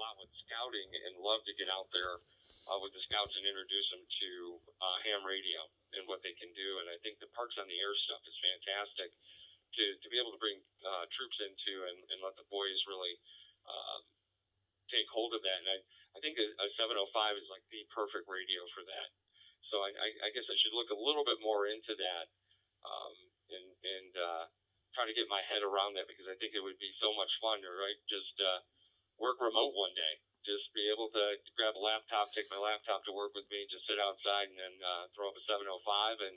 lot with scouting and love to get out there with the scouts and introduce them to ham radio and what they can do. And I think the Parks on the Air stuff is fantastic to be able to bring troops into and let the boys really take hold of that. And I think a 705 is like the perfect radio for that. So I guess I should look a little bit more into that and try to get my head around that, because I think it would be so much fun to just work remote one day. Just be able to grab a laptop, take my laptop to work with me, just sit outside and then throw up a 705 and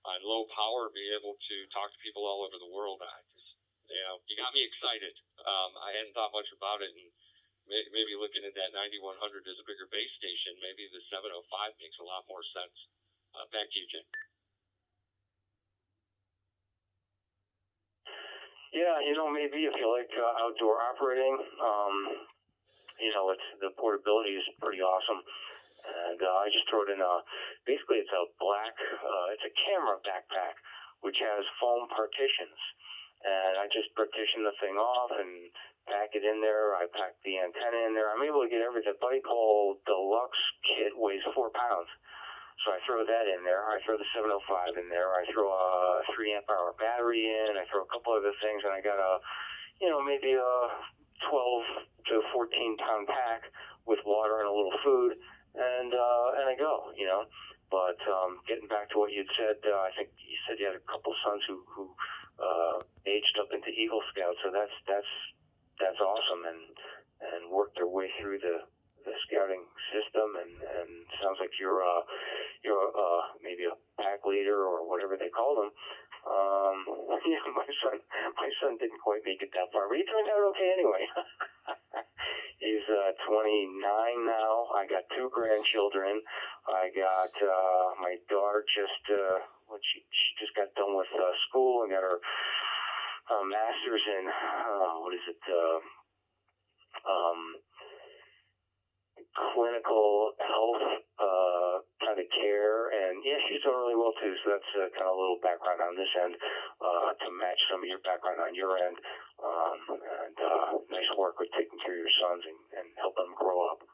on low power be able to talk to people all over the world. You got me excited. I hadn't thought much about it, and maybe looking at that 9100 as a bigger base station, maybe the 705 makes a lot more sense. Back to you, Jim. Yeah, maybe if you like outdoor operating, the portability is pretty awesome. And I just throw it in basically it's a black, it's a camera backpack, which has foam partitions. And I just partition the thing off and pack it in there. I pack the antenna in there. I'm able to get everything. The Buddy Pole Deluxe kit weighs 4 pounds. So I throw that in there. I throw the 705 in there. I throw a 3 amp hour battery in. I throw a couple other things, and I got maybe a 12 to 14 pound pack with water and a little food, and I go, But getting back to what you'd said, I think you said you had a couple sons who aged up into Eagle Scouts, so that's awesome, and worked their way through the scouting system, and sounds like you're maybe a pack leader or whatever they call them. My son didn't quite make it that far, but he turned out okay anyway. He's 29 now. I got 2 grandchildren. I got my daughter she just got done with school and got her master's in clinical health kind of care, and yeah, she's doing really well too. So that's kind of a little background on this end to match some of your background on your end. And nice work with taking care of your sons and helping them grow up.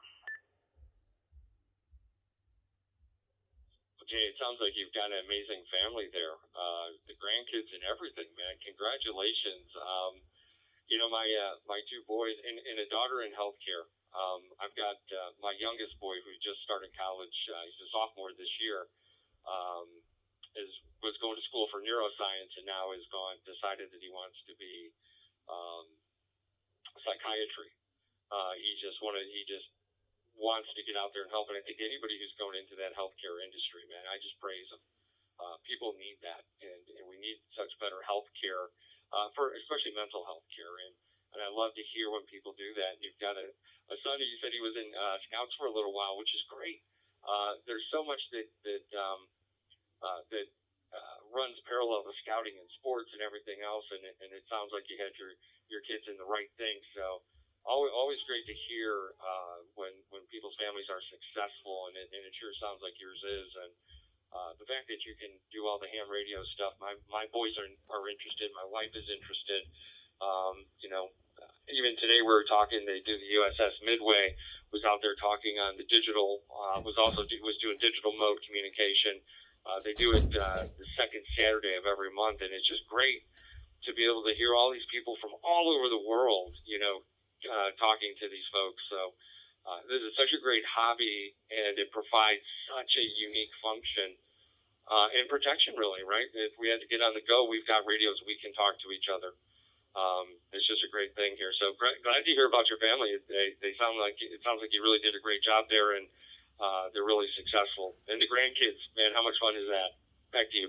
Jay, it sounds like you've got an amazing family there. The grandkids and everything, man. Congratulations. My 2 boys and a daughter in healthcare. I've got my youngest boy who just started college. He's a sophomore this year. Was going to school for neuroscience and now decided that he wants to be psychiatry. He just wants to get out there and help. And I think anybody who's going into that healthcare industry, man, I just praise them. People need that, and we need such better healthcare for especially mental health care. And I love to hear when people do that. You've got a son who you said he was in Scouts for a little while, which is great. There's so much that runs parallel to scouting and sports and everything else, and it sounds like you had your kids in the right thing. So always great to hear when people's families are successful, and it sure sounds like yours is. And the fact that you can do all the ham radio stuff, my boys are interested. My wife is interested. Even today we were talking. They do the USS Midway. Was out there talking on the digital. Was doing digital mode communication. They do it the second Saturday of every month, and it's just great to be able to hear all these people from all over the world, talking to these folks. So this is such a great hobby, and it provides such a unique function and protection, really, right? If we had to get on the go, we've got radios. We can talk to each other. It's just a great thing here. So glad to hear about your family. It sounds like you really did a great job there, and they're really successful. And the grandkids, man, how much fun is that? Back to you.